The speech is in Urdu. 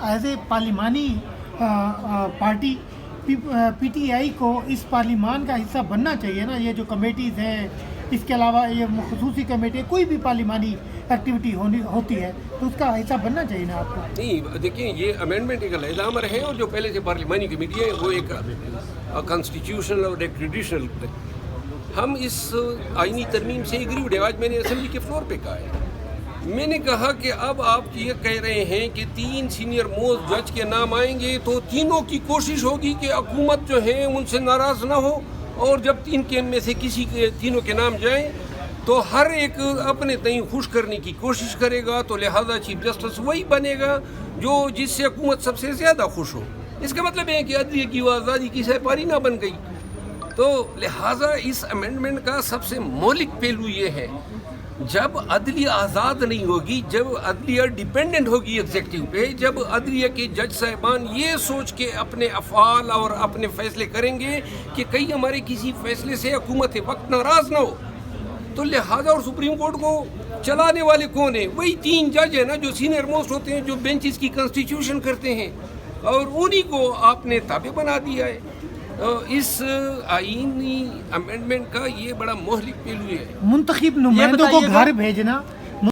ایز اے پارلیمانی پارٹی پی ٹی آئی کو اس پارلیمان کا حصہ بننا چاہیے نا. یہ جو کمیٹیز ہیں, اس کے علاوہ یہ خصوصی کمیٹی, کوئی بھی پارلیمانی ایکٹیویٹی ہوتی ہے تو اس کا حصہ بننا چاہیے نا آپ کو. نہیں دیکھیں, یہ امینڈمنٹ ایک علیحدہ امر ہے, اور جو پہلے سے پارلیمانی کمیٹی ہے وہ ایک کانسٹیٹیوشنل اور ایک ٹریڈیشنل. ہم اس آئینی ترمیم سے ایگری. آج میں نے اسمبلی کے فلور پہ کہا ہے, میں نے کہا کہ اب آپ یہ کہہ رہے ہیں کہ 3 سینئر موسٹ جج کے نام آئیں گے تو تینوں کی کوشش ہوگی کہ حکومت جو ہے ان سے ناراض نہ ہو, اور جب 3 کے میں سے کسی کے تینوں کے نام جائیں تو ہر ایک اپنے تئیں خوش کرنے کی کوشش کرے گا, تو لہذا چیف جسٹس وہی بنے گا جو جس سے حکومت سب سے زیادہ خوش ہو. اس کا مطلب ہے کہ عدلیہ کی وہ آزادی کی سہپاری نہ بن گئی. تو لہٰذا اس امینڈمنٹ کا سب سے مولک پہلو یہ ہے, جب عدلیہ آزاد نہیں ہوگی, جب عدلیہ ڈیپینڈنٹ ہوگی ایگزیکٹو پہ, جب عدلیہ کے جج صاحبان یہ سوچ کے اپنے افعال اور اپنے فیصلے کریں گے کہ کہیں ہمارے کسی فیصلے سے حکومت وقت ناراض نہ ہو, تو لہٰذا اور سپریم کورٹ کو چلانے والے کون ہیں؟ وہی 3 جج ہیں نا جو سینئر موسٹ ہوتے ہیں, جو بینچز کی کنسٹیٹیوشن کرتے ہیں, اور انہی کو آپ نے تابع بنا دیا ہے. اس آئینی امینڈمنٹ کا یہ بڑا مہلک پہلو ہے. منتخب نمائندوں کو گھر بھیجنا